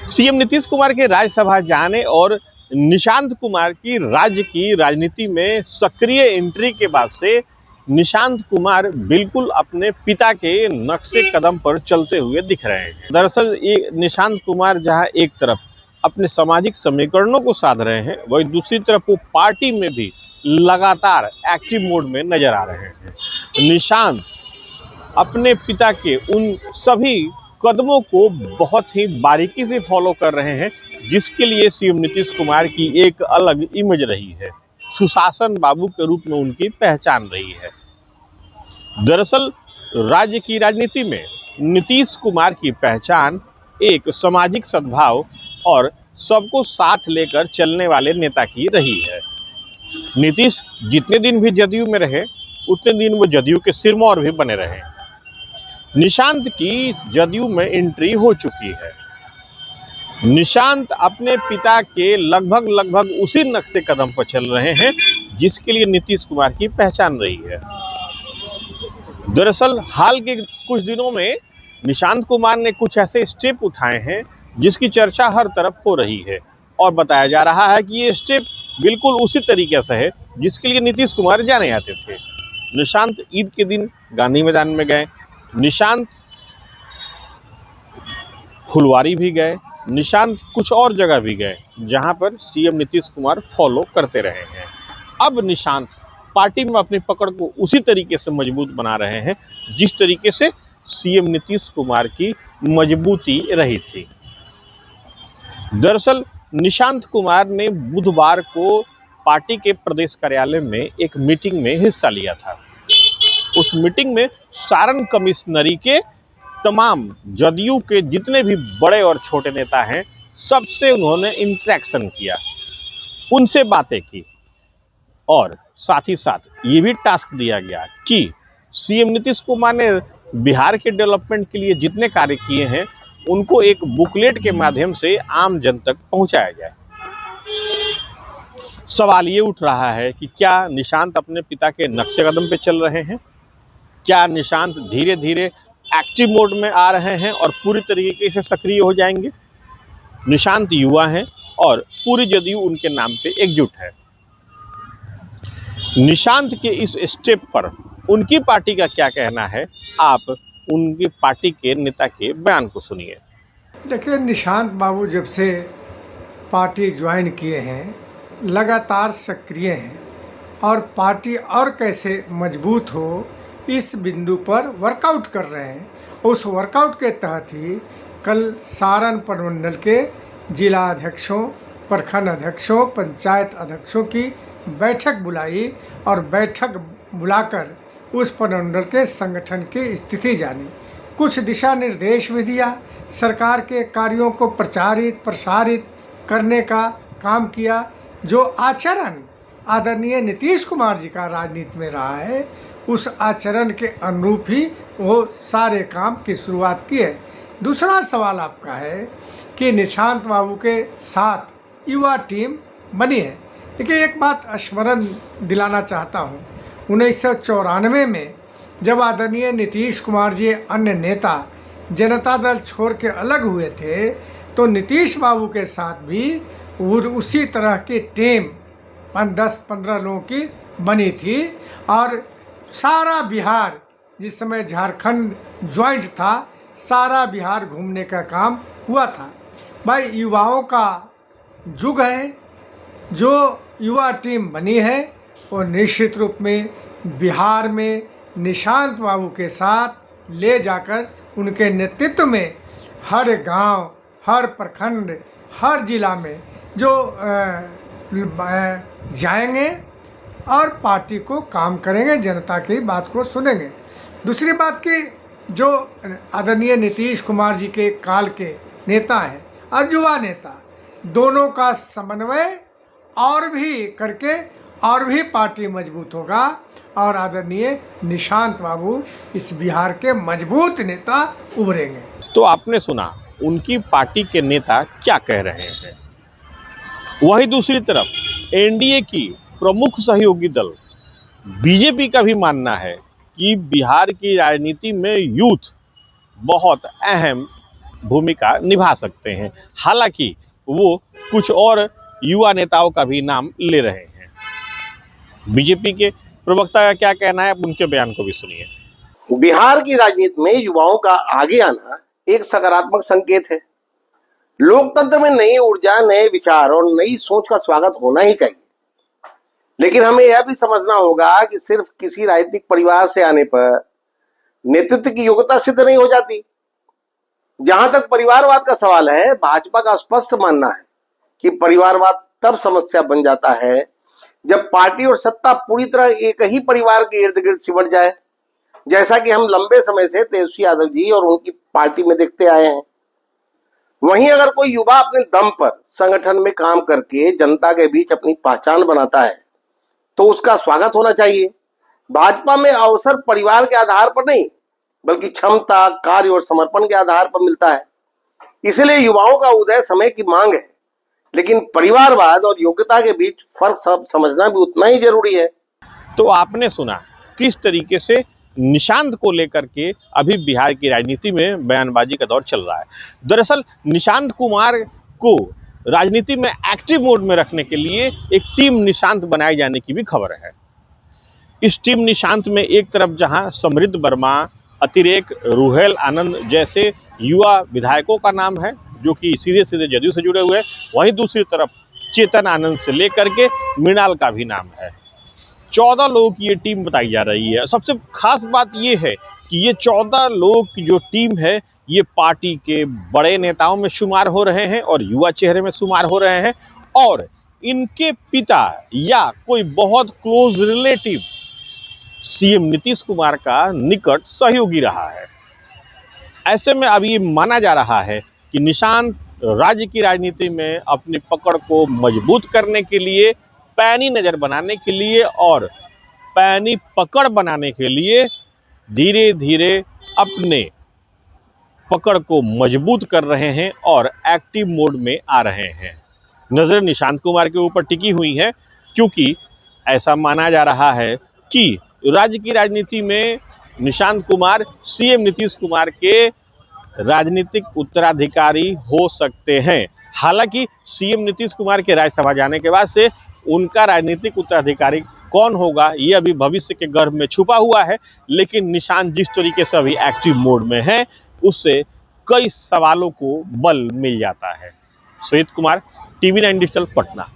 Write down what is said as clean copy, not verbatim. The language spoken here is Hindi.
सीएम नीतीश कुमार के राज्यसभा जाने और निशांत कुमार की राज्य की राजनीति में सक्रिय एंट्री के बाद से निशांत कुमार बिल्कुल अपने पिता के नक्शे कदम पर चलते हुए दिख रहे हैं। दरअसल ये निशांत कुमार जहां एक तरफ अपने सामाजिक समीकरणों को साध रहे हैं, वहीं दूसरी तरफ वो पार्टी में भी लगातार एक्टिव मोड में नजर आ रहे हैं। निशांत अपने पिता के उन सभी कदमों को बहुत ही बारीकी से फॉलो कर रहे हैं, जिसके लिए सीएम नीतीश कुमार की एक अलग इमेज रही है, सुशासन बाबू के रूप में उनकी पहचान रही है। दरअसल राज्य की राजनीति में नीतीश कुमार की पहचान एक सामाजिक सद्भाव और सबको साथ लेकर चलने वाले नेता की रही है। नीतीश जितने दिन भी जदयू में रहे, उतने दिन वो जदयू के सिरमौर भी बने रहे। निशांत की जदयू में एंट्री हो चुकी है। निशांत अपने पिता के लगभग उसी नक्शे कदम पर चल रहे हैं, जिसके लिए नीतीश कुमार की पहचान रही है। दरअसल हाल के कुछ दिनों में निशांत कुमार ने कुछ ऐसे स्टेप उठाए हैं जिसकी चर्चा हर तरफ हो रही है, और बताया जा रहा है कि ये स्टेप बिल्कुल उसी तरीके से है जिसके लिए नीतीश कुमार जाने आते थे। निशांत ईद के दिन गांधी मैदान में गए, निशांत फुलवारी भी गए, निशांत कुछ और जगह भी गए जहां पर सीएम नीतीश कुमार फॉलो करते रहे हैं। अब निशांत पार्टी में अपनी पकड़ को उसी तरीके से मजबूत बना रहे हैं जिस तरीके से सीएम नीतीश कुमार की मजबूती रही थी। दरअसल निशांत कुमार ने बुधवार को पार्टी के प्रदेश कार्यालय में एक मीटिंग में हिस्सा लिया था। उस मीटिंग में सारण कमिश्नरी के तमाम जदयू के जितने भी बड़े और छोटे नेता हैं, सबसे उन्होंने इंटरेक्शन किया, उनसे बातें की, और साथ ही साथ ये भी टास्क दिया गया कि सीएम नीतीश कुमार ने बिहार के डेवलपमेंट के लिए जितने कार्य किए हैं उनको एक बुकलेट के माध्यम से आम जन तक पहुंचाया जाए। सवाल ये उठ रहा है कि क्या निशांत अपने पिता के नक्शे कदम पे चल रहे हैं? क्या निशांत धीरे धीरे एक्टिव मोड में आ रहे हैं और पूरी तरीके से सक्रिय हो जाएंगे? निशांत युवा हैं और पूरी जदयू उनके नाम पे एकजुट है। निशांत के इस स्टेप पर उनकी पार्टी का क्या कहना है, आप उनकी पार्टी के नेता के बयान को सुनिए। देखिए, निशांत बाबू जब से पार्टी ज्वाइन किए हैं लगातार सक्रिय हैं, और पार्टी और कैसे मजबूत हो इस बिंदु पर वर्कआउट कर रहे हैं। उस वर्कआउट के तहत ही कल सारण प्रमंडल के जिला अध्यक्षों, प्रखंड अध्यक्षों, पंचायत अध्यक्षों की बैठक बुलाई, और बैठक बुलाकर उस प्रमंडल के संगठन की स्थिति जानी, कुछ दिशा निर्देश भी दिया, सरकार के कार्यों को प्रचारित प्रसारित करने का काम किया। जो आचरण आदरणीय नीतीश कुमार जी का राजनीति में रहा है, उस आचरण के अनुरूप ही वो सारे काम की शुरुआत की है। दूसरा सवाल आपका है कि निशांत बाबू के साथ युवा टीम बनी है। देखिए, एक बात स्मरण दिलाना चाहता हूँ, 1994 में जब आदरणीय नीतीश कुमार जी अन्य नेता जनता दल छोड़ के अलग हुए थे, तो नीतीश बाबू के साथ भी उसी तरह की टीम 10-15 लोगों की बनी थी, और सारा बिहार, जिस समय झारखंड ज्वाइंट था, सारा बिहार घूमने का काम हुआ था। भाई, युवाओं का युग है। जो युवा टीम बनी है वो निश्चित रूप में बिहार में निशांत बाबू के साथ ले जाकर उनके नेतृत्व में हर गांव, हर प्रखंड, हर जिला में जो जाएंगे और पार्टी को काम करेंगे, जनता की बात को सुनेंगे। दूसरी बात कि जो आदरणीय नीतीश कुमार जी के काल के नेता हैं और युवा नेता, दोनों का समन्वय और भी करके और भी पार्टी मजबूत होगा, और आदरणीय निशांत बाबू इस बिहार के मजबूत नेता उभरेंगे। तो आपने सुना उनकी पार्टी के नेता क्या कह रहे हैं। वहीं दूसरी तरफ एनडीए की प्रमुख सहयोगी दल बीजेपी का भी मानना है कि बिहार की राजनीति में यूथ बहुत अहम भूमिका निभा सकते हैं। हालांकि वो कुछ और युवा नेताओं का भी नाम ले रहे हैं। बीजेपी के प्रवक्ता का क्या कहना है, अब उनके बयान को भी सुनिए। बिहार की राजनीति में युवाओं का आगे आना एक सकारात्मक संकेत है। लोकतंत्र में नई ऊर्जा, नए विचार और नई सोच का स्वागत होना ही चाहिए। लेकिन हमें यह भी समझना होगा कि सिर्फ किसी राजनीतिक परिवार से आने पर नेतृत्व की योग्यता सिद्ध नहीं हो जाती। जहां तक परिवारवाद का सवाल है, भाजपा का स्पष्ट मानना है कि परिवारवाद तब समस्या बन जाता है जब पार्टी और सत्ता पूरी तरह एक ही परिवार के इर्द गिर्द सिमट जाए, जैसा कि हम लंबे समय से तेजस्वी यादव जी और उनकी पार्टी में देखते आए हैं। वहीं अगर कोई युवा अपने दम पर संगठन में काम करके जनता के बीच अपनी पहचान बनाता है तो उसका स्वागत होना चाहिए। भाजपा में अवसर परिवार के आधार पर नहीं, बल्कि क्षमता, कार्य और समर्पण के आधार पर मिलता है। इसलिए युवाओं का उदय समय की मांग है, लेकिन परिवारवाद और योग्यता के बीच फर्क समझना भी उतना ही जरूरी है। तो आपने सुना किस तरीके से निशांत को लेकर के अभी बिहार की राजनीति में बयानबाजी का दौर चल रहा है। दरअसल निशांत कुमार को राजनीति में एक्टिव मोड में रखने के लिए एक टीम निशांत बनाए जाने की भी खबर है। इस टीम निशांत में एक तरफ जहां समृद्ध वर्मा, अतिरेक, रुहेल आनंद जैसे युवा विधायकों का नाम है जो कि सीधे सीधे जदयू से जुड़े हुए हैं, वहीं दूसरी तरफ चेतन आनंद से लेकर के मृणाल का भी नाम है। 14 लोगों की ये टीम बताई जा रही है। सबसे खास बात ये है कि ये 14 लोगों की जो टीम है ये पार्टी के बड़े नेताओं में शुमार हो रहे हैं और युवा चेहरे में शुमार हो रहे हैं और इनके पिता या कोई बहुत close relative CM Nitish Kumar का निकट सहयोगी रहा है। ऐसे में अब ये माना जा रहा है कि निशांत राज्य की राजनीति में अपनी पकड़ को मजबूत करने के लिए, पैनी नज़र बनाने के लिए और पैनी पकड़ बनाने के लिए धीरे धीरे अपने पकड़ को मजबूत कर रहे हैं और एक्टिव मोड में आ रहे हैं। नज़र निशांत कुमार के ऊपर टिकी हुई है क्योंकि ऐसा माना जा रहा है कि राज्य की राजनीति में निशांत कुमार सीएम नीतीश कुमार के राजनीतिक उत्तराधिकारी हो सकते हैं। हालांकि सीएम नीतीश कुमार के राज्यसभा जाने के बाद से उनका राजनीतिक उत्तराधिकारी कौन होगा ये अभी भविष्य के गर्भ में छुपा हुआ है, लेकिन निशांत जिस तरीके से अभी एक्टिव मोड में है उससे कई सवालों को बल मिल जाता है। श्वेत कुमार, TV9 डिजिटल, पटना।